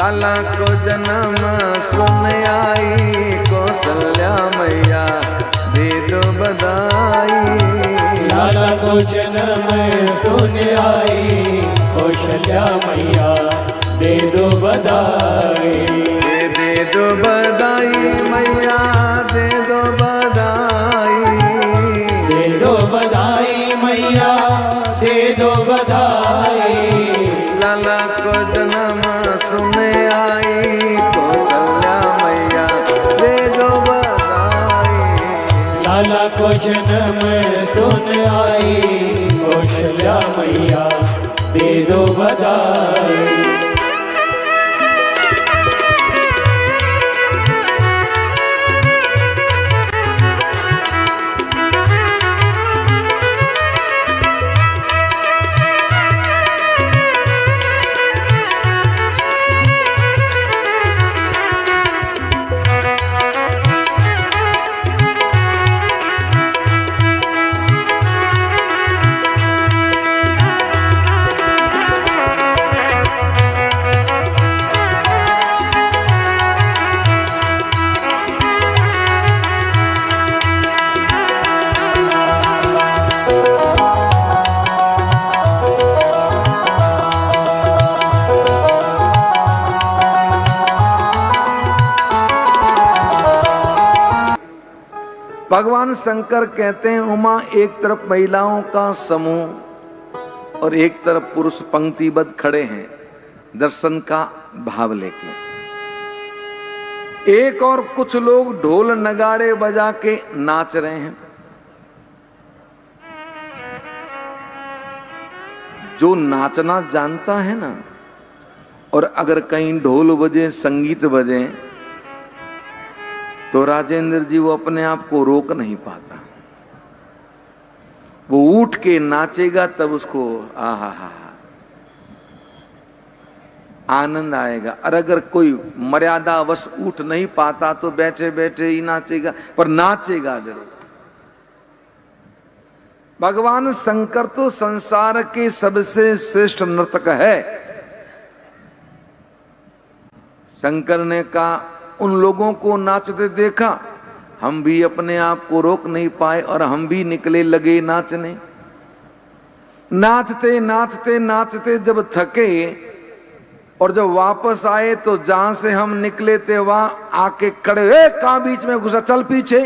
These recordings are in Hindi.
लाला को जन्म सुन आई कौशल्या मैया दे दो बधाई। लाला को जन्म सुन आई कौशल्या मैया दे दो बधाई। दे दो बधाई मैया दे दो बधाई। दे दो बधाई मैया दे दो बधाई। लाला को जन्म सुन आई कौशल्या मैया दे दो बधाई। लाला को जन्म सुन आई कौशल्या मैया दे दो बधाई। भगवान शंकर कहते हैं उमा एक तरफ महिलाओं का समूह और एक तरफ पुरुष पंक्तिबद्ध खड़े हैं दर्शन का भाव लेके। एक और कुछ लोग ढोल नगाड़े बजा के नाच रहे हैं। जो नाचना जानता है ना, और अगर कहीं ढोल बजे संगीत बजे तो राजेंद्र जी वो अपने आप को रोक नहीं पाता, वो उठ के नाचेगा तब उसको आहा हा आनंद आएगा। और अगर कोई मर्यादावश उठ नहीं पाता तो बैठे बैठे ही नाचेगा, पर नाचेगा जरूर। भगवान शंकर तो संसार के सबसे श्रेष्ठ नर्तक है। शंकर ने कहा उन लोगों को नाचते देखा, हम भी अपने आप को रोक नहीं पाए और हम भी निकले लगे नाचने। नाचते नाचते नाचते जब थके और जब वापस आए तो जहां से हम निकले थे वहां आके खड़े, कहां बीच में घुसा, चल पीछे।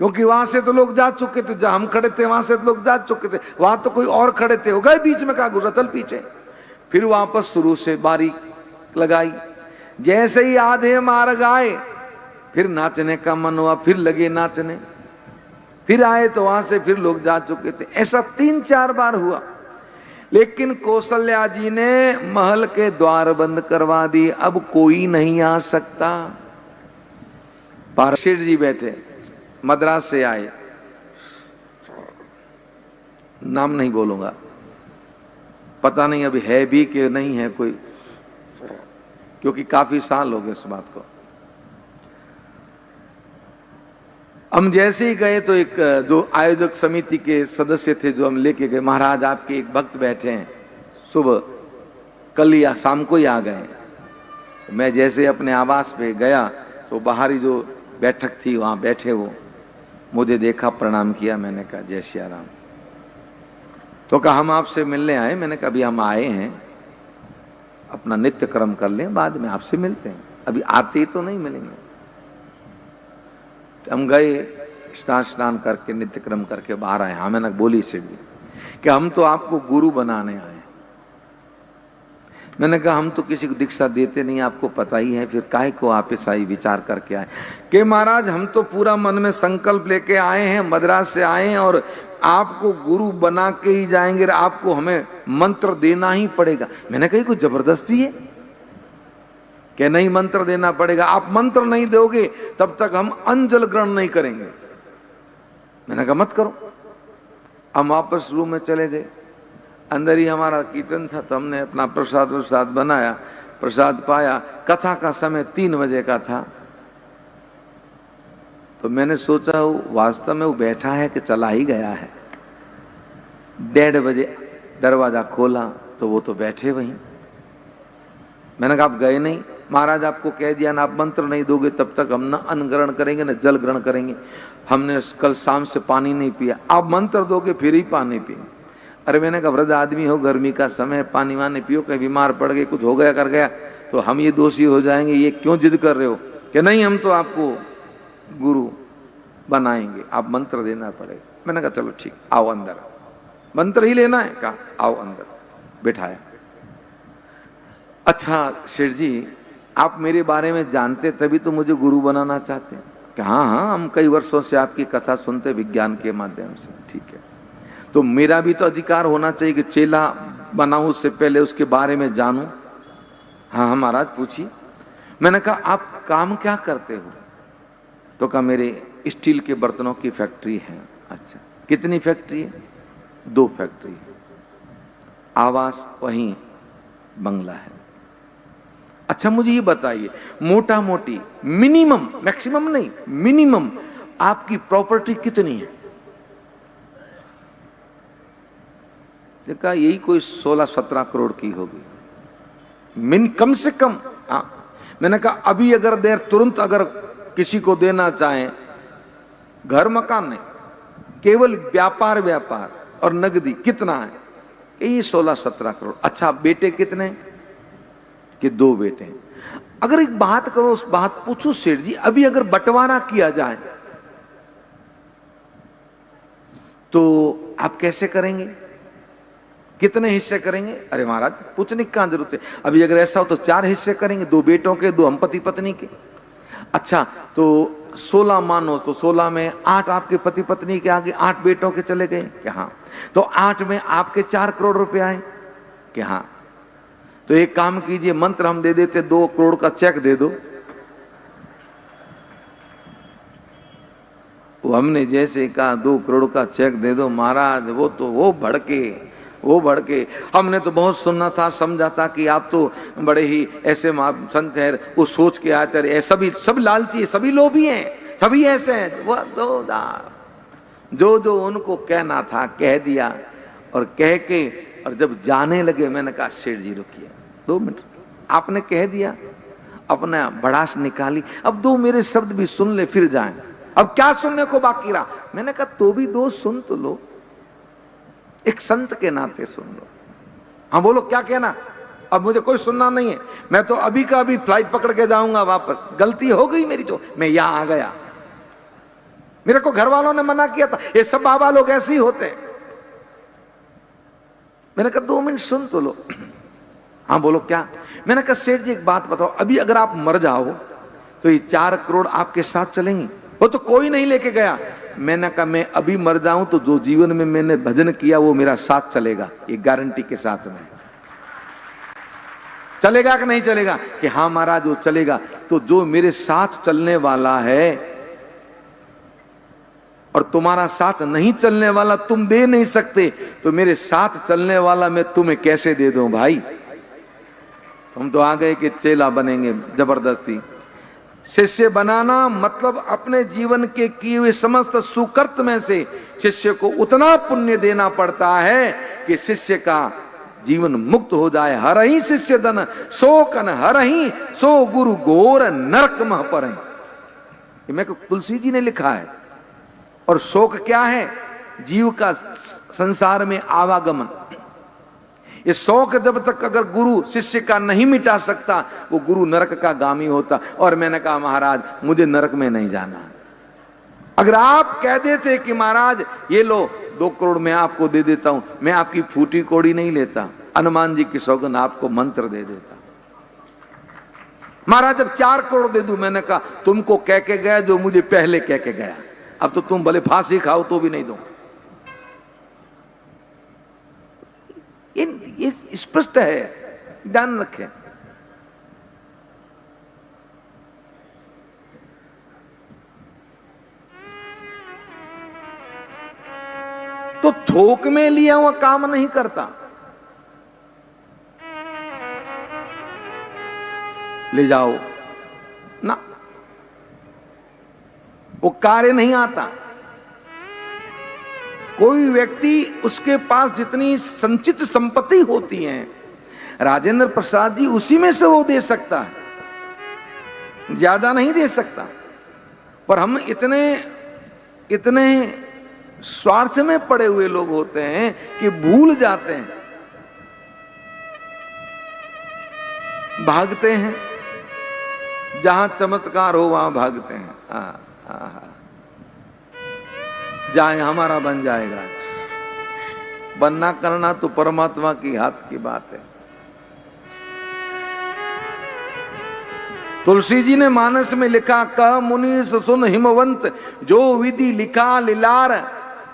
क्योंकि वहां से तो लोग जा चुके थे, जहां हम खड़े थे वहां से तो लोग जा चुके थे, वहां तो कोई और खड़े थे, हो गए बीच में, कहा घुसा, चल पीछे। फिर वापस शुरू से बारी लगाई। जैसे ही आधे मार्ग आए फिर नाचने का मन हुआ, फिर लगे नाचने। फिर आए तो वहां से फिर लोग जा चुके थे। ऐसा 3-4 बार हुआ। लेकिन कौशल्या जी ने महल के द्वार बंद करवा दिए, अब कोई नहीं आ सकता। पारसेठ जी बैठे, मद्रास से आए, नाम नहीं बोलूंगा, पता नहीं अभी है भी कि नहीं है कोई, क्योंकि काफी साल हो गए इस बात को। हम जैसे ही गए तो एक जो आयोजक समिति के सदस्य थे जो हम लेके गए, महाराज आपके एक भक्त बैठे हैं, सुबह कल या शाम को ही आ गए। मैं जैसे अपने आवास पे गया तो बाहरी जो बैठक थी वहां बैठे, वो मुझे देखा, प्रणाम किया। मैंने कहा जय सिया राम। तो कहा हम आपसे मिलने आए। मैंने कहा अभी हम आए हैं, अपना नित्य कर्म कर लें, बाद में आपसे मिलते हैं, अभी आते ही तो नहीं मिलेंगे। तो हम गए, स्नान करके नित्य कर्म करके बाहर आए। हाँ, मैंने बोली सेठ जी कि हम तो आपको गुरु बनाने आए। मैंने कहा हम तो किसी को दीक्षा देते नहीं, आपको पता ही है, फिर काहे को आप ऐसा ही विचार करके आए। कि महाराज हम तो पूरा मन में संकल्प लेके आए हैं, मद्रास से आए हैं और आपको गुरु बना के ही जाएंगे, आपको हमें मंत्र देना ही पड़ेगा। मैंने कही कोई जबरदस्ती है कि नहीं मंत्र देना पड़ेगा, आप मंत्र नहीं दोगे तब तक हम अंजल ग्रहण नहीं करेंगे। मैंने कहा मत करो। हम वापस रूम में चले गए, अंदर ही हमारा कीर्तन था, तो हमने अपना प्रसाद बनाया, प्रसाद पाया। कथा का समय 3 बजे का था। तो मैंने सोचा वो वास्तव में वो बैठा है कि चला ही गया है। 1:30 बजे दरवाजा खोला तो वो तो बैठे वहीं। मैंने कहा आप गए नहीं, महाराज आपको कह दिया ना, आप मंत्र नहीं दोगे तब तक हम न अन्न ग्रहण करेंगे न जल ग्रहण करेंगे। हमने कल शाम से पानी नहीं पिया, आप मंत्र दोगे फिर ही पानी पिए। अरे मैंने कहा वृद्ध आदमी हो, गर्मी का समय, पानी वानी पियो, कहीं बीमार पड़ गए, कुछ हो गया कर गया तो हम ये दोषी हो जाएंगे, ये क्यों जिद कर रहे हो? कि नहीं हम तो आपको गुरु बनाएंगे, आप मंत्र देना पड़ेगा। मैंने कहा चलो ठीक, आओ अंदर, मंत्र ही लेना है? कहा आओ अंदर, बिठाया। अच्छा शेठ जी, आप मेरे बारे में जानते तभी तो मुझे गुरु बनाना चाहते हैं? कि हाँ हाँ, हम कई वर्षों से आपकी कथा सुनते विज्ञान के माध्यम से। ठीक है, तो मेरा भी तो अधिकार होना चाहिए कि चेला बनाऊं, उससे पहले उसके बारे में जानूं। हाँ महाराज पूछिए। मैंने कहा आप काम क्या करते हो? तो कहा मेरे स्टील के बर्तनों की फैक्ट्री है। अच्छा, कितनी फैक्ट्री है? 2 फैक्ट्री है, आवास वहीं बंगला है। अच्छा मुझे ये बताइए, मोटा मोटी मिनिमम, मैक्सिमम नहीं, मिनिमम आपकी प्रॉपर्टी कितनी है? कहा यही कोई 16-17 करोड़ की होगी, कम से कम। हाँ, मैंने कहा अभी अगर देर तुरंत अगर किसी को देना चाहें, घर मकान नहीं, केवल व्यापार और नगदी कितना है? यही 16-17 करोड़। अच्छा बेटे कितने? कि 2 बेटे हैं। अगर एक बात करो, उस बात पूछो सेठ जी, अभी अगर बंटवारा किया जाए तो आप कैसे करेंगे? कितने हिस्से करेंगे? अरे महाराज पूछने की कहां जरूरत है, अभी अगर ऐसा हो तो 4 हिस्से करेंगे, 2 बेटों के, 2 हम पति पत्नी के। अच्छा तो 16 मानो तो 16 में 8 आपके पति पत्नी के आगे, 8 बेटों के चले गए। कि हाँ, तो 8 में आपके 4 करोड़ रुपए आए। कि हाँ, तो एक काम कीजिए, मंत्र हम दे देते, 2 करोड़ का चेक दे दो। वो हमने जैसे कहा 2 करोड़ का चेक दे दो, महाराज वो भड़के। हमने तो बहुत सुनना था, समझा था कि आप तो बड़े ही ऐसे संत हैं, वो सोच के आते रहे, सब लालची, सभी लोभी हैं, सभी ऐसे हैं। वो जो उनको कहना था कह दिया, और कह के और जब जाने लगे, मैंने कहा सेठ जी रुकिए 2 मिनट, आपने कह दिया, अपना भड़ास निकाली, अब 2 मेरे शब्द भी सुन ले फिर जाएं, अब क्या सुनने को बाकी रहा? मैंने कहा तो भी 2 सुन तो लो, एक संत के नाते सुन लो। हाँ बोलो क्या कहना? अब मुझे कोई सुनना नहीं है, मैं तो अभी का अभी फ्लाइट पकड़ के जाऊंगा वापस, गलती हो गई मेरी, तो मैं यहां आ गया, मेरे को घर वालों ने मना किया था, ये सब बाबा लोग ऐसे ही होते हैं। मैंने कहा 2 मिनट सुन तो लो। हाँ बोलो क्या? मैंने कहा सेठ जी एक बात बताओ, अभी अगर आप मर जाओ तो ये 4 करोड़ आपके साथ चलेंगे? वो तो कोई नहीं लेके गया। मैंने कहा मैं अभी मर जाऊं तो जो जीवन में मैंने भजन किया वो मेरा साथ चलेगा, ये गारंटी के साथ में। चलेगा कि नहीं चलेगा? कि हाँ महाराज वो चलेगा। तो जो मेरे साथ चलने वाला है और तुम्हारा साथ नहीं चलने वाला तुम दे नहीं सकते, तो मेरे साथ चलने वाला मैं तुम्हें कैसे दे दूं भाई? हम तो आ गए कि चेला बनेंगे जबरदस्ती। शिष्य बनाना मतलब अपने जीवन के किए हुए समस्त सुकृत में से शिष्य को उतना पुण्य देना पड़ता है कि शिष्य का जीवन मुक्त हो जाए। हर ही शिष्य धन शोकन हर ही, सो गुरु घोर नरक मह पर। ये मैं तुलसी जी ने लिखा है। और शोक क्या है? जीव का संसार में आवागमन। ये शौक जब तक अगर गुरु शिष्य का नहीं मिटा सकता, वो गुरु नरक का गामी होता। और मैंने कहा महाराज मुझे नरक में नहीं जाना। अगर आप कह देते कि महाराज ये लो 2 करोड़ मैं आपको दे देता हूं, मैं आपकी फूटी कोड़ी नहीं लेता, हनुमान जी की सौगंध आपको मंत्र दे देता। महाराज जब 4 करोड़ दे दूं, मैंने कहा तुमको कह के गया जो मुझे पहले कह के गया, अब तो तुम भले फांसी खाओ तो भी नहीं दो। ये स्पष्ट है, ध्यान रखें। तो थोक में लिया हुआ काम नहीं करता, ले जाओ ना, वो कार्य नहीं आता। कोई व्यक्ति उसके पास जितनी संचित संपत्ति होती है, राजेंद्र प्रसाद जी उसी में से वो दे सकता है, ज्यादा नहीं दे सकता। पर हम इतने इतने स्वार्थ में पड़े हुए लोग होते हैं कि भूल जाते हैं, भागते हैं, जहां चमत्कार हो वहां भागते हैं। जाए हमारा बन जाएगा, बनना करना तो परमात्मा की हाथ की बात है। तुलसी जी ने मानस में लिखा, क मुनीस सुन हिमवंत जो विधि लिखा लिलार,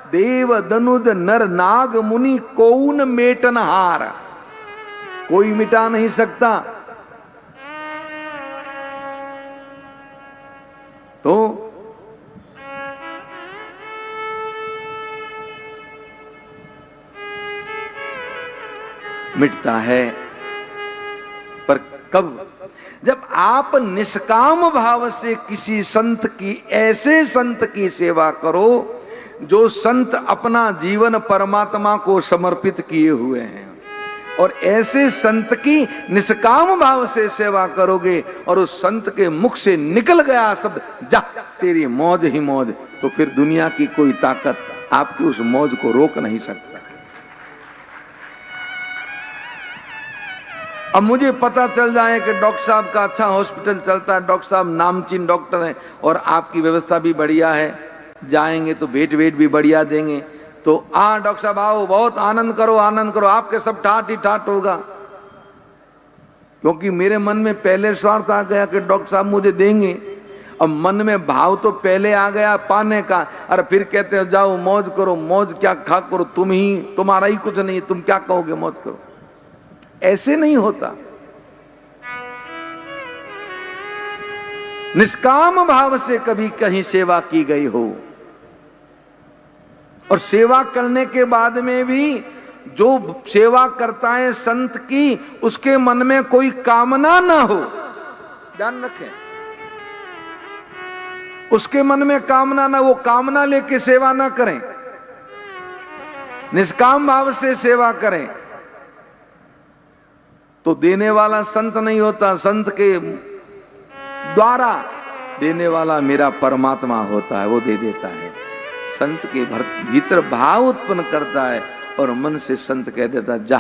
देव दनुद नर नाग मुनि कौन मेटनहार। कोई मिटा नहीं सकता। तो मिटता है, पर कब? जब आप निष्काम भाव से किसी संत की, ऐसे संत की सेवा करो जो संत अपना जीवन परमात्मा को समर्पित किए हुए हैं, और ऐसे संत की निष्काम भाव से सेवा करोगे और उस संत के मुख से निकल गया शब्द जा तेरी मौज ही मौज, तो फिर दुनिया की कोई ताकत आपकी उस मौज को रोक नहीं सकता। अब मुझे पता चल जाए कि डॉक्टर साहब का अच्छा हॉस्पिटल चलता है, डॉक्टर साहब नामचीन डॉक्टर हैं और आपकी व्यवस्था भी बढ़िया है, जाएंगे तो भेंट भी बढ़िया देंगे, तो डॉक्टर साहब आओ, बहुत आनंद करो, आपके सब ठाट ही ठाट होगा। क्योंकि मेरे मन में पहले स्वार्थ आ गया कि डॉक्टर साहब मुझे देंगे, अब मन में भाव तो पहले आ गया पाने का। अरे फिर कहते हो जाओ मौज करो, मौज क्या खा करो, तुम्हारा ही कुछ नहीं, तुम क्या कहोगे मौज करो। ऐसे नहीं होता। निष्काम भाव से कभी कहीं सेवा की गई हो, और सेवा करने के बाद में भी जो सेवा करता है संत की, उसके मन में कोई कामना ना हो, ध्यान रखें, उसके मन में कामना ना, वो कामना लेके सेवा ना करें, निष्काम भाव से सेवा करें, तो देने वाला संत नहीं होता, संत के द्वारा देने वाला मेरा परमात्मा होता है, वो दे देता है। संत के भीतर भाव उत्पन्न करता है और मन से संत कह देता जा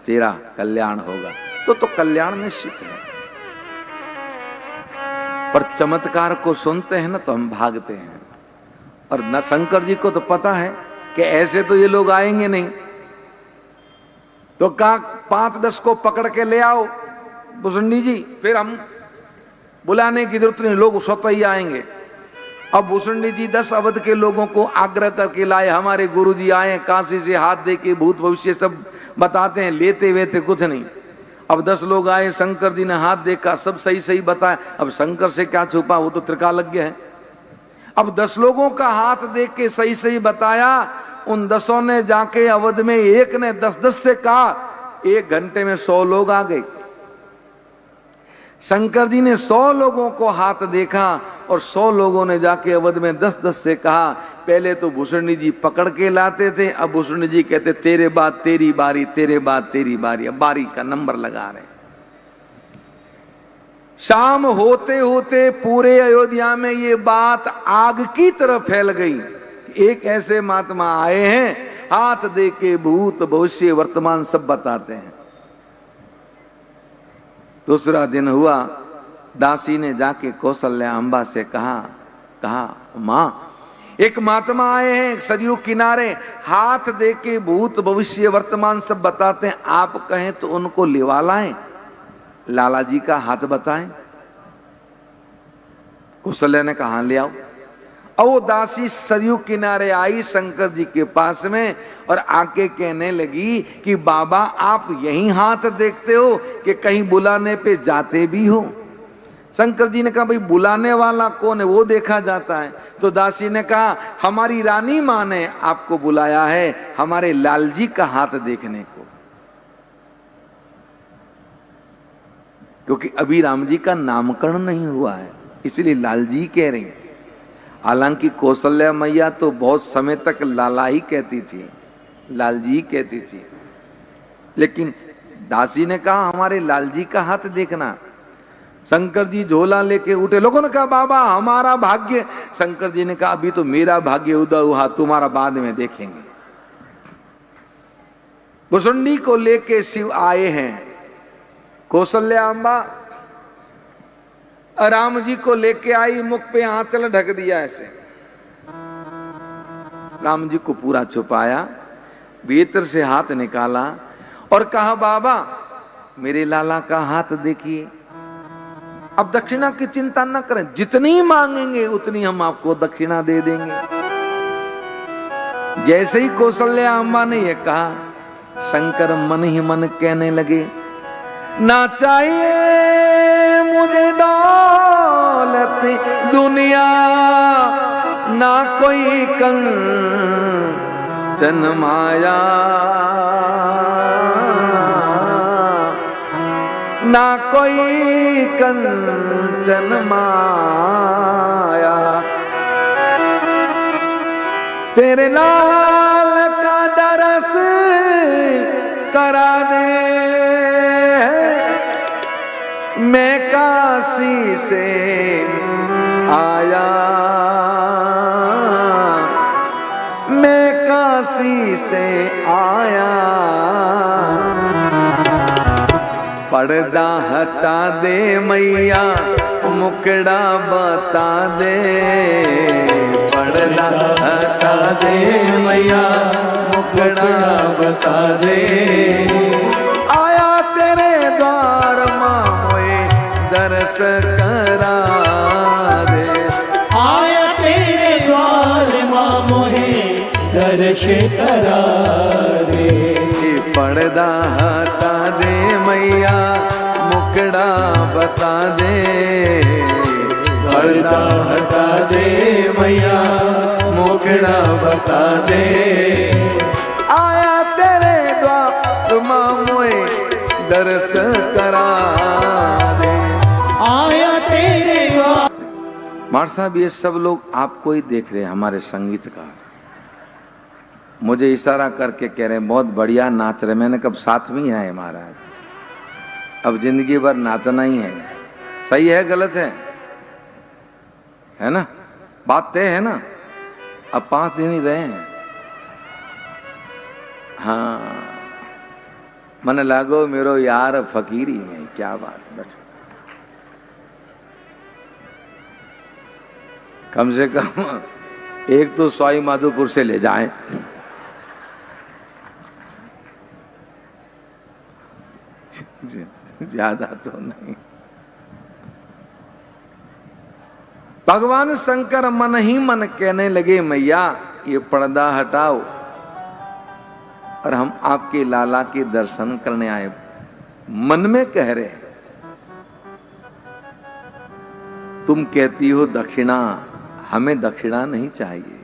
तेरा कल्याण होगा, तो कल्याण निश्चित है। पर चमत्कार को सुनते हैं ना तो हम भागते हैं, और न शंकर जी को तो पता है कि ऐसे तो ये लोग आएंगे नहीं, तो कहा 5-10 को पकड़ के ले आओ भुसुंडी जी, फिर हम बुलाने की जरूरत नहीं, लोग स्वतः ही आएंगे। अब भुसुंडी जी 10 अवध के लोगों को आग्रह करके लाए, हमारे गुरुजी आए काशी से, हाथ दे के भूत भविष्य सब बताते हैं, लेते वेते कुछ नहीं। अब 10 लोग आए, शंकर जी ने हाथ देखा, सब सही सही बताया। अब शंकर से क्या छुपा, वो तो त्रिकालज्ञ है। अब 10 लोगों का हाथ देख के सही सही बताया, उन 10 ने जाके अवध में एक ने 10-10 से कहा, 1 घंटे में 100 लोग आ गए। शंकर जी ने 100 लोगों को हाथ देखा और 100 लोगों ने जाके अवध में 10-10 से कहा। पहले तो भुसुंडी जी पकड़ के लाते थे, अब भुसुंडी जी कहते तेरे बाद तेरी बारी, तेरे बाद तेरी बारी, अब बारी का नंबर लगा रहे। शाम होते होते पूरे अयोध्या में ये बात आग की तरह फैल गई। एक ऐसे महात्मा आए हैं, हाथ दे के भूत भविष्य वर्तमान सब बताते हैं। दूसरा दिन हुआ, दासी ने जाके कौशल्या अम्बा से कहा मां, एक महात्मा आए हैं सरयू किनारे, हाथ दे के भूत भविष्य वर्तमान सब बताते हैं, आप कहें तो उनको लिवा लाएं, लाला जी का हाथ बताएं। कौशल्या ने कहा ले आओ। और वो दासी सरयू किनारे आई शंकर जी के पास में और आके कहने लगी कि बाबा आप यही हाथ देखते हो कि कहीं बुलाने पे जाते भी हो। शंकर जी ने कहा भाई बुलाने वाला कौन है, वो देखा जाता है। तो दासी ने कहा हमारी रानी मां ने आपको बुलाया है हमारे लाल जी का हाथ देखने को, क्योंकि अभी राम जी का नामकरण नहीं हुआ है, इसलिए लाल जी कह रही। हालांकि कौशल्या मैया तो बहुत समय तक लाला ही कहती थी, लाल जी कहती थी, लेकिन दासी ने कहा हमारे लाल जी का हाथ देखना। शंकर जी झोला लेके उठे। लोगों ने कहा बाबा हमारा भाग्य। शंकर जी ने कहा अभी तो मेरा भाग्य उदय हुआ, तुम्हारा बाद में देखेंगे। भुसुंडी को लेके शिव आए हैं। कौशल्या अम्बा राम जी को लेके आई, मुख पे आंचल ढक दिया ऐसे। राम जी को पूरा छुपाया, भीतर से हाथ निकाला और कहा बाबा मेरे लाला का हाथ देखिए। अब दक्षिणा की चिंता न करें, जितनी मांगेंगे उतनी हम आपको दक्षिणा दे देंगे। जैसे ही कौशल्या अम्बा ने यह कहा, शंकर मन ही मन कहने लगे ना चाहिए मुझे दौलत दुनिया, ना कोई कंचन माया, ना कोई कंचन माया। तेरे लाल का दरस करा दे, मैं काशी से आया, मैं काशी से आया। पर्दा हटा दे मैया, मुकड़ा बता दे। पर्दा हटा दे मैया, मुकड़ा बता दे। आया तेरे द्वार मां मोए दर्श करा दे। आया तेरे द्वार मां मोहे दर्श करा दे। पर्दा हटा दे मैया, मुकड़ा बता दे। पर्दा हटा दे मैया, मुकड़ा बता दे। आया तेरे द्वार मां मोए दर्श करा दे। आया तेरे द्वार। मार साहब ये सब लोग आपको ही देख रहे हैं, हमारे संगीतकार मुझे इशारा करके कह रहे हैं बहुत बढ़िया नाच रहे। मैंने कब साथ में ही है महाराज, अब जिंदगी भर नाचना ही है। सही है गलत है ना? बात तय है ना? अब 5 दिन ही रहे हैं। हाँ मन लागो मेरो यार फकीरी में। क्या बात, बैठो। कम से कम एक तो सवाई माधोपुर से ले जाएं। ज्यादा तो नहीं। भगवान शंकर मन ही मन कहने लगे मैया ये पर्दा हटाओ और हम आपके लाला के दर्शन करने आए। मन में कह रहे तुम कहती हो दक्षिणा, हमें दक्षिणा नहीं चाहिए,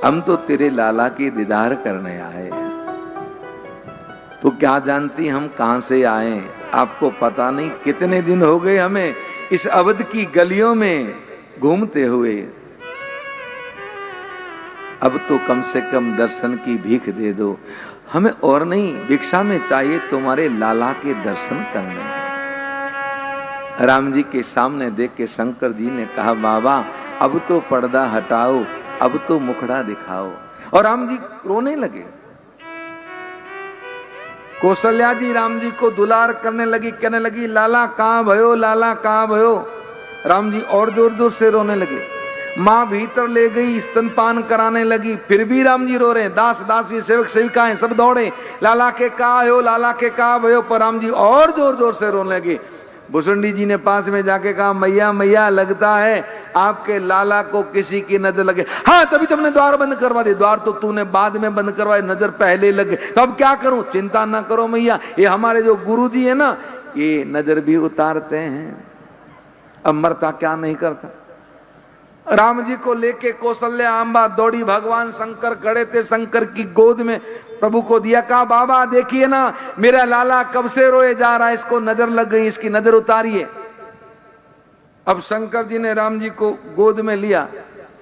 हम तो तेरे लाला की दीदार करने आए। तो क्या जानती हम कहां से आए? आपको पता नहीं कितने दिन हो गए हमें इस अवध की गलियों में घूमते हुए। अब तो कम से कम दर्शन की भीख दे दो हमें, और नहीं भिक्षा में चाहिए तुम्हारे लाला के दर्शन करने। राम जी के सामने देख के शंकर जी ने कहा बाबा अब तो पर्दा हटाओ, अब तो मुखड़ा दिखाओ। और राम जी रोने लगे। कौशल्या जी राम जी को दुलार करने लगी, कहने लगी लाला कहां भयो, लाला कहां भयो। राम जी और जोर जोर से रोने लगे। मां भीतर ले गई, स्तनपान कराने लगी, फिर भी राम जी रो रहे। दास दासी सेवक सेविकाएं सब दौड़े, लाला के कहा हो, लाला के कहा भयो। पर राम जी और जोर जोर से रोने लगे। भुसुंडी जी ने पास में जाके कहा मैया मैया लगता है आपके लाला को किसी की नजर लगे। हाँ तभी तुमने द्वार बंद करवा दिए। द्वार तो तूने बाद में बंद करवाए, नजर पहले लगे। तो अब क्या करूं? चिंता ना करो मैया, ये हमारे जो गुरु जी है ना ये नजर भी उतारते हैं। अब मरता क्या नहीं करता। राम जी को लेके कौशल्या अम्बा दौड़ी, भगवान शंकर खड़े थे, शंकर की गोद में प्रभु को दिया। कहा बाबा देखिए ना मेरा लाला कब से रोए जा रहा है, इसको नजर लग गई, इसकी नजर उतारिए। अब शंकर जी ने राम जी को गोद में लिया,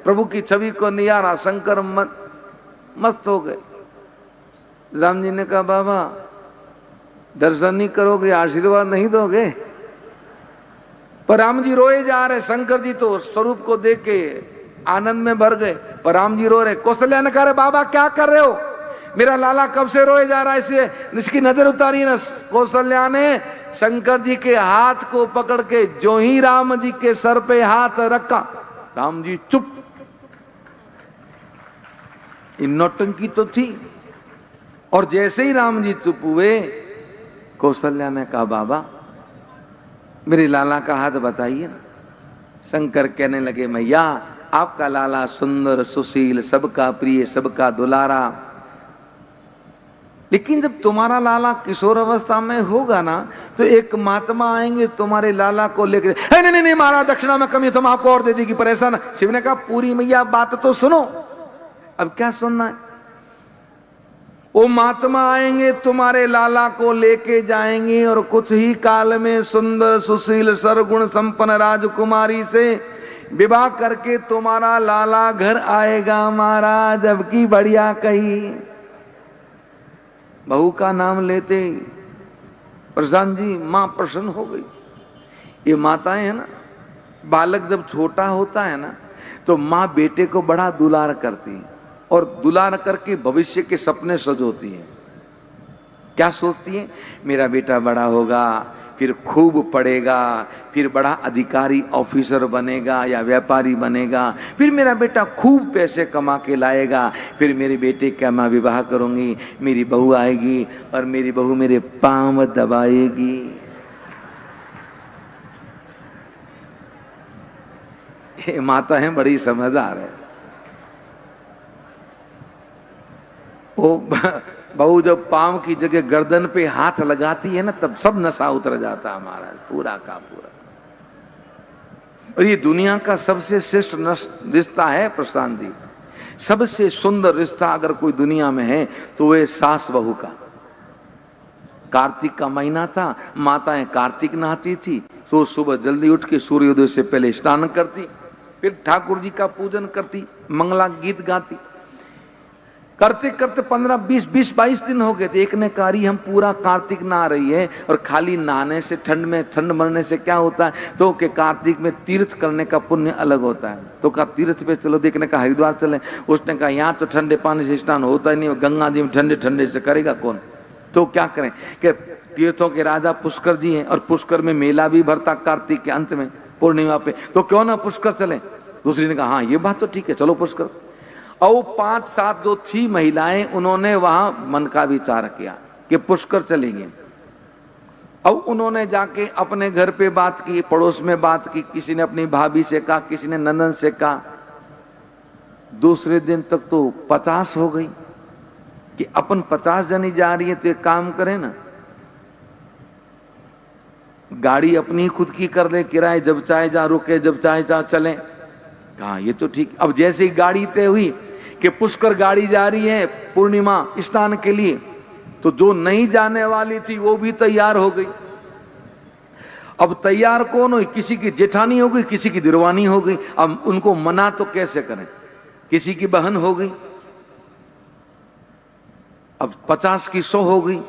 प्रभु की छवि को निहारा, शंकर मस्त हो गए। राम जी ने कहा बाबा दर्शन नहीं करोगे, आशीर्वाद नहीं दोगे। पर राम जी रोए जा रहे, शंकर जी तो स्वरूप को देख के आनंद में भर गए, पर राम जी रो रहे। कौशल्या ने कहा, रे बाबा क्या कर रहे हो, मेरा लाला कब से रोए जा रहा है, इसे इसकी नजर उतारी ना। कौशल्या ने शंकर जी के हाथ को पकड़ के जो ही राम जी के सर पे हाथ रखा, राम जी चुप। इन नौटंकी तो थी। और जैसे ही राम जी चुप हुए, कौशल्या ने कहा, बाबा मेरे लाला का हाथ बताइए। शंकर कहने लगे, मैया आपका लाला सुंदर सुशील, सबका प्रिय, सबका दुलारा, लेकिन जब तुम्हारा लाला किशोर अवस्था में होगा ना, तो एक महात्मा आएंगे तुम्हारे लाला को लेकर, नहीं नहीं नहीं महाराज दक्षिणा में कमी, तुम आपको और दे देगी, पर ऐसा ना। शिव ने कहा, पूरी मैया बात तो सुनो। अब क्या सुनना है? वो महात्मा आएंगे तुम्हारे लाला को लेके जाएंगे, और कुछ ही काल में सुंदर सुशील सरगुण संपन्न राजकुमारी से विवाह करके तुम्हारा लाला घर आएगा महाराज। अब की बढ़िया कही। बहू का नाम लेते प्रशांत जी मां प्रसन्न हो गई। ये माताएं है ना, बालक जब छोटा होता है ना, तो मां बेटे को बड़ा दुलार करती है, और दुलार करके भविष्य के सपने सजोती है। क्या सोचती है, मेरा बेटा बड़ा होगा, फिर खूब पढ़ेगा, फिर बड़ा अधिकारी ऑफिसर बनेगा या व्यापारी बनेगा, फिर मेरा बेटा खूब पैसे कमा के लाएगा, फिर मेरे बेटे का मैं विवाह करूंगी, मेरी बहू आएगी और मेरी बहू मेरे पांव दबाएगी। ये माता है बड़ी समझदार है। वो बहू जब पांव की जगह गर्दन पे हाथ लगाती है ना, तब सब नशा उतर जाता है महाराज, पूरा का पूरा। और ये दुनिया का सबसे श्रेष्ठ रिश्ता है प्रशांत जी। सबसे सुंदर रिश्ता अगर कोई दुनिया में है तो वह सास बहू का। कार्तिक का महीना था, माताएं कार्तिक नहाती थी, तो सुबह जल्दी उठ के सूर्योदय से पहले स्नान करती, फिर ठाकुर जी का पूजन करती, मंगला गीत गाती। करते करते 15, 20, 22 दिन हो गए थे। एक ने कहा, हम पूरा कार्तिक नहा रही है, और खाली नहाने से ठंड मरने से क्या होता है, तो कि कार्तिक में तीर्थ करने का पुण्य अलग होता है। तो कहा तीर्थ पे चलो। देखने का हरिद्वार चले। उसने कहा यहाँ तो ठंडे पानी से स्नान होता ही नहीं, गंगा जी में ठंडे ठंडे से करेगा कौन। तो क्या करें कि तीर्थों के राजा पुष्कर जी हैं, और पुष्कर में मेला भी भरता कार्तिक के अंत में पूर्णिमा पे, तो क्यों ना पुष्कर चले। दूसरी ने कहा, हाँ ये बात तो ठीक है, चलो पुष्कर। और 5-7 जो थी महिलाएं, उन्होंने वहां मन का विचार किया कि पुष्कर चलेंगे। अब उन्होंने जाके अपने घर पे बात की, पड़ोस में बात की, किसी ने अपनी भाभी से कहा, किसी ने नंदन से कहा। दूसरे दिन तक तो 50 हो गई कि अपन 50 जनी जा रही है, तो एक काम करें ना, गाड़ी अपनी खुद की कर ले, किराए जब चाहे जा रुके, जब चाहे जा चले। कहा ये तो ठीक। अब जैसे ही गाड़ी तय हुई कि पुष्कर गाड़ी जा रही है पूर्णिमा स्नान के लिए, तो जो नहीं जाने वाली थी वो भी तैयार हो गई। अब तैयार कौन हुई, किसी की जेठानी हो गई, किसी की दिरवानी हो गई। अब उनको मना तो कैसे करें, किसी की बहन हो गई। अब 50 की 100 हो गई।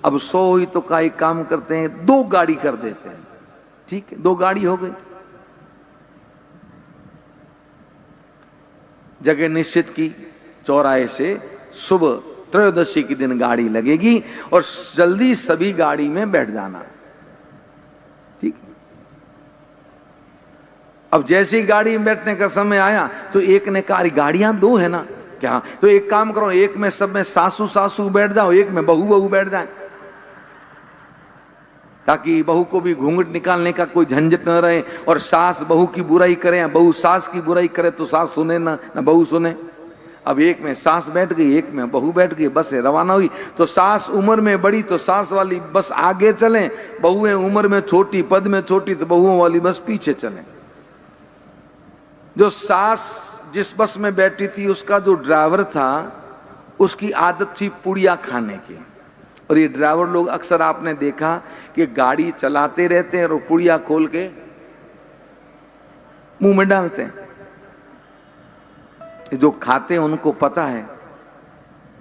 अब 100 हुई तो का एक काम करते हैं, 2 गाड़ी कर देते हैं। ठीक है, 2 गाड़ी हो गई। जगह निश्चित की, चौराहे से सुबह त्रयोदशी के दिन गाड़ी लगेगी, और जल्दी सभी गाड़ी में बैठ जाना। ठीक। अब जैसे ही गाड़ी में बैठने का समय आया, तो एक ने कहा, गाड़ियां 2 है ना क्या, तो एक काम करो, एक में सब में सासू बैठ जाओ, एक में बहू बैठ जाए, ताकि बहू को भी घूंघट निकालने का कोई झंझट न रहे। और सास बहू की बुराई करे, बहू सास की बुराई करे, तो सास सुने ना बहू सुने। अब एक में सास बैठ गई, एक में बहू बैठ गई, बस रवाना हुई। तो सास उम्र में बड़ी तो सास वाली बस आगे चले, बहुएं उम्र में छोटी, पद में छोटी, तो बहुओं वाली बस पीछे चले। जो सास जिस बस में बैठी थी, उसका जो ड्राइवर था, उसकी आदत थी पुड़िया खाने की। और ये ड्राइवर लोग अक्सर आपने देखा कि गाड़ी चलाते रहते हैं और पुड़िया खोल के मुंह में डालते हैं। जो खाते हैं उनको पता है,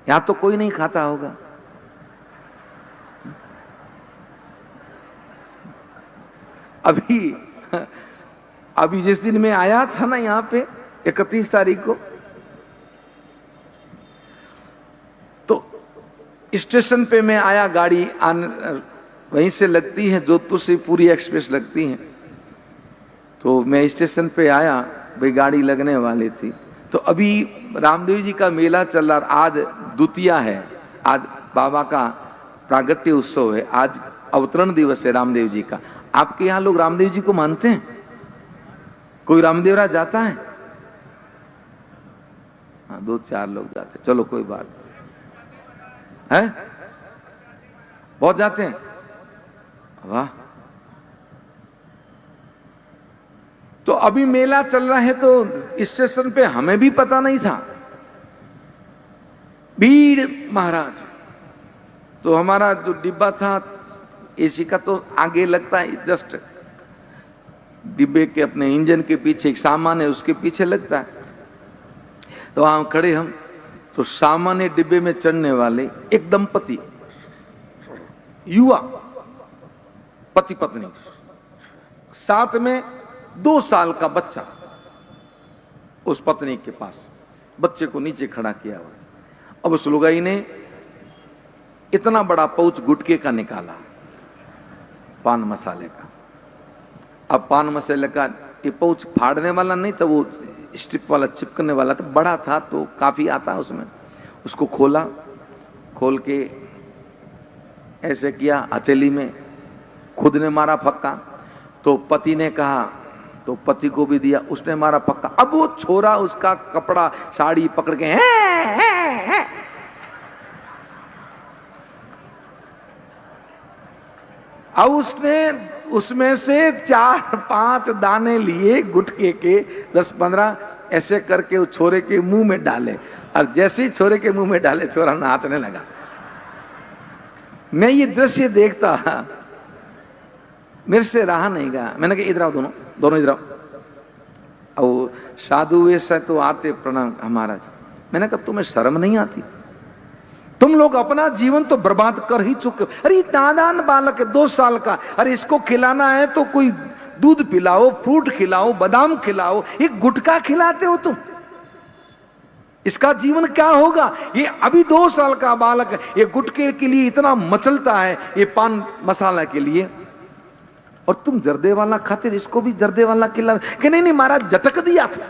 यहां तो कोई नहीं खाता होगा। अभी अभी जिस दिन मैं आया था ना यहाँ पे 31 तारीख को, तो स्टेशन पे मैं आया, गाड़ी वहीं से लगती है, जोधपुर से पूरी एक्सप्रेस लगती है। तो मैं स्टेशन पे आया, भाई गाड़ी लगने वाली थी। तो अभी रामदेव जी का मेला चल रहा, आज द्वितीया है, आज बाबा का प्रागट्य उत्सव है, आज अवतरण दिवस है रामदेव जी का। आपके यहाँ लोग रामदेव जी को मानते हैं? कोई रामदेवरा जाता है? हाँ, 2-4 लोग जाते, चलो कोई बात है, बहुत जाते हैं, वाह। तो अभी मेला चल रहा है, तो स्टेशन पे हमें भी पता नहीं था, भीड़ महाराज। तो हमारा जो डिब्बा था एसी का, तो आगे लगता है, जस्ट डिब्बे के अपने इंजन के पीछे एक सामान है, उसके पीछे लगता है। तो वहां खड़े हम, तो सामान्य डिब्बे में चढ़ने वाले एक दंपति, युवा पति पत्नी, साथ में 2 साल का बच्चा, उस पत्नी के पास बच्चे को नीचे खड़ा किया हुआ। अब उस लुगाई ने इतना बड़ा पाउच गुटके का निकाला, पान मसाले का। अब पान मसाले का ये पाउच फाड़ने वाला नहीं था, वो स्ट्रिप वाला चिपकने वाला था, बड़ा था तो काफी आता उसमें। उसको खोला, खोल के ऐसे किया हथेली में, खुद ने मारा फक्का। तो पति ने कहा, तो पति को भी दिया, उसने मारा फक्का। अब वो छोरा उसका कपड़ा साड़ी पकड़ के है। अब उसने उसमें से 4-5 दाने लिए गुटके के, 10-15 ऐसे करके उस छोरे के मुंह में डाले। और जैसे ही छोरे के मुंह में डाले, छोरा नाचने लगा। मैं ये दृश्य देखता, मेरे से रहा नहीं गया। मैंने कहा इधर आओ, दोनों इधर आओ। और साधु वैसे तो आते, प्रणाम हमारा। मैंने कहा तुम्हें शर्म नहीं आती? तुम लोग अपना जीवन तो बर्बाद कर ही चुके हो। अरे नादान बालक है, 2 साल का, अरे इसको खिलाना है तो कोई दूध पिलाओ, फ्रूट खिलाओ, बादाम खिलाओ, ये गुटखा खिलाते हो तुम। इसका जीवन क्या होगा? ये अभी 2 साल का बालक है, ये गुटके के लिए इतना मचलता है, ये पान मसाला के लिए। और तुम जर्दे वाला खातिर इसको भी जर्दे वाला खिला कि नहीं महाराज, झटक दिया था।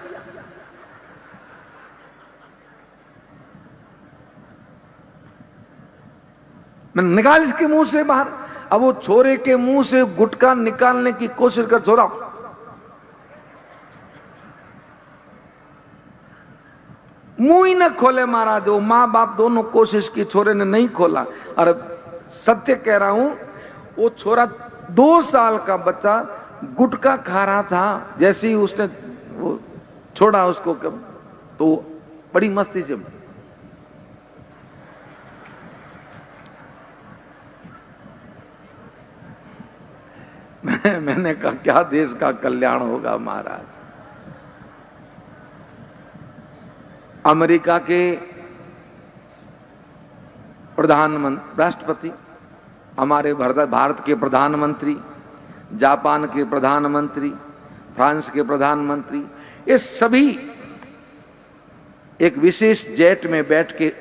मैंने निकाल इसके मुंह से बाहर। अब वो छोरे के मुंह से गुटखा निकालने की कोशिश कर, छोरा मुंह ही न खोले महाराज। वो माँ बाप दोनों कोशिश की, छोरे ने नहीं खोला। और सत्य कह रहा हूं, वो छोरा 2 साल का बच्चा गुटखा खा रहा था। जैसे ही उसने वो छोड़ा उसको, तो बड़ी मस्ती से मैंने कहा क्या देश का कल्याण होगा महाराज। अमेरिका के प्रधानमंत्री, राष्ट्रपति, हमारे भारत के प्रधानमंत्री, जापान के प्रधानमंत्री, फ्रांस के प्रधानमंत्री, ये सभी एक विशेष जेट में बैठ के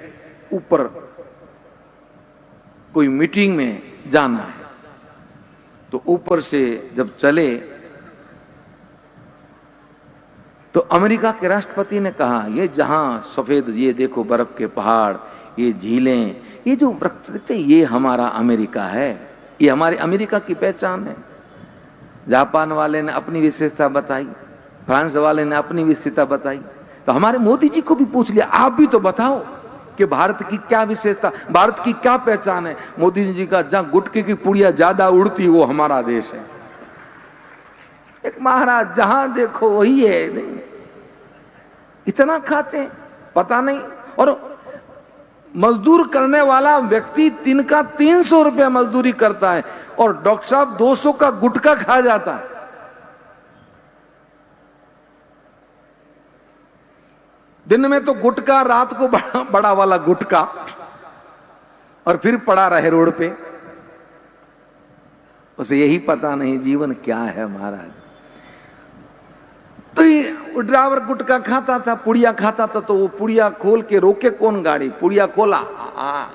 ऊपर कोई मीटिंग में जाना है। तो ऊपर से जब चले तो अमेरिका के राष्ट्रपति ने कहा, ये जहां सफेद, ये देखो बर्फ के पहाड़, ये झीलें, ये जो वृक्ष दिखते, ये हमारा अमेरिका है, ये हमारी अमेरिका की पहचान है। जापान वाले ने अपनी विशेषता बताई, फ्रांस वाले ने अपनी विशेषता बताई। तो हमारे मोदी जी को भी पूछ लिया, आप भी तो बताओ कि भारत की क्या विशेषता, भारत की क्या पहचान है। मोदी जी का, जहां गुटके की पुड़िया ज्यादा उड़ती वो हमारा देश है। एक महाराज जहां देखो वही है, नहीं इतना खाते हैं पता नहीं। और मजदूर करने वाला व्यक्ति 300 रुपया मजदूरी करता है, और डॉक्टर साहब 200 का गुटखा खा जाता है। दिन में तो गुटखा, रात को बड़ा वाला गुटखा, और फिर पड़ा रहे रोड पे। उसे यही पता नहीं जीवन क्या है महाराज। तो ये ड्राइवर गुटखा खाता था, पुड़िया खाता था, तो वो पुड़िया खोल के रोके कौन गाड़ी? पुड़िया खोला,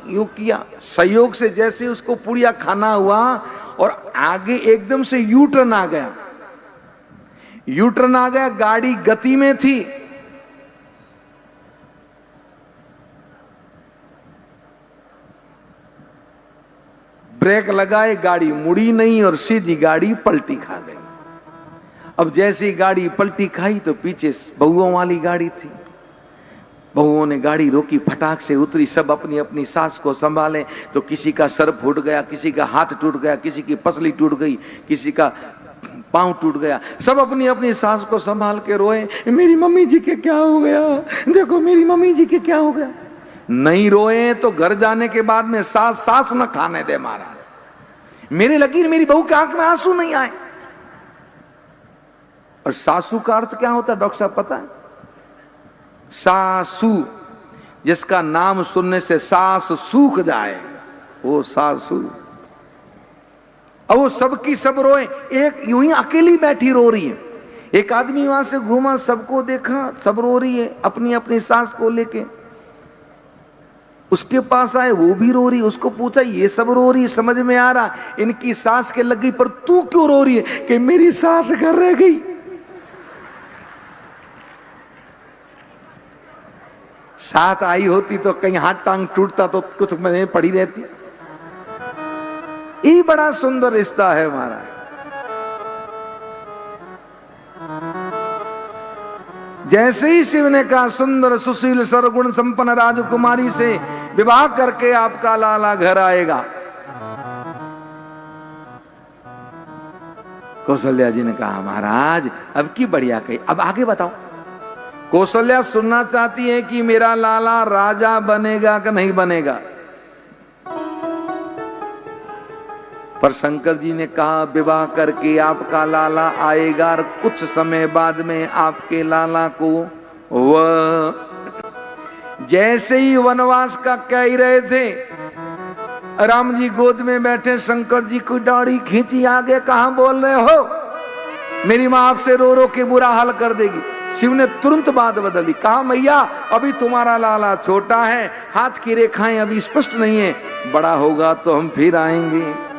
यूं किया सहयोग से, जैसे उसको पुड़िया खाना हुआ और आगे एकदम से यू टर्न आ गया। यू टर्न आ गया, गाड़ी गति में थी, ब्रेक लगाए, गाड़ी मुड़ी नहीं और सीधी गाड़ी पलटी खा गई। अब जैसी गाड़ी पलटी खाई तो पीछे बहुओं वाली गाड़ी थी। बहुओं ने गाड़ी रोकी, फटाक से उतरी, सब अपनी अपनी सांस को संभाले। तो किसी का सर फूट गया, किसी का हाथ टूट गया, किसी की पसली टूट गई, किसी का पांव टूट गया। सब अपनी अपनी सांस को संभाल के रोए, मेरी मम्मी जी के क्या हो गया, देखो मेरी मम्मी जी के क्या हो गया। नहीं रोए तो घर जाने के बाद में सांस न खाने दे महाराज। मेरे लकीर मेरी बहू के आंख में आंसू नहीं आए। और सासू का अर्थ क्या होता है डॉक्टर साहब पता है? सासू, जिसका नाम सुनने से सांस सूख जाए, वो सासू। अब वो सबकी सब रोए, एक यूं ही अकेली बैठी रो रही है। एक आदमी वहां से घूमा, सबको देखा, सब रो रही है अपनी अपनी सांस को लेके। उसके पास आए, वो भी रो रही, उसको पूछा ये सब रो रही, समझ में आ रहा इनकी सांस के लग गई, पर तू क्यों रो रही है? कि मेरी सांस घर रह गई। साथ आई होती तो कहीं हाथ टांग टूटता तो कुछ मैंने पड़ी रहती। ये बड़ा सुंदर रिश्ता है हमारा। जैसे ही शिव ने कहा सुंदर सुशील सर्वगुण संपन्न राजकुमारी से विवाह करके आपका लाला घर आएगा, कौशल्या जी ने कहा महाराज अब की बढ़िया कही, अब आगे बताओ। कौशल्या सुनना चाहती है कि मेरा लाला राजा बनेगा कि नहीं बनेगा। पर शंकर जी ने कहा विवाह करके आपका लाला आएगा और कुछ समय बाद में आपके लाला को जैसे ही वनवास का कह ही रहे थे, राम जी गोद में बैठे, शंकर जी की दाढ़ी खींची, आगे कहां बोल रहे हो, मेरी मां आपसे रो रो के बुरा हाल कर देगी। शिव ने तुरंत बात बदल दी, कहा मैया अभी तुम्हारा लाला छोटा है, हाथ की रेखाएं अभी स्पष्ट नहीं है, बड़ा होगा तो हम फिर आएंगे।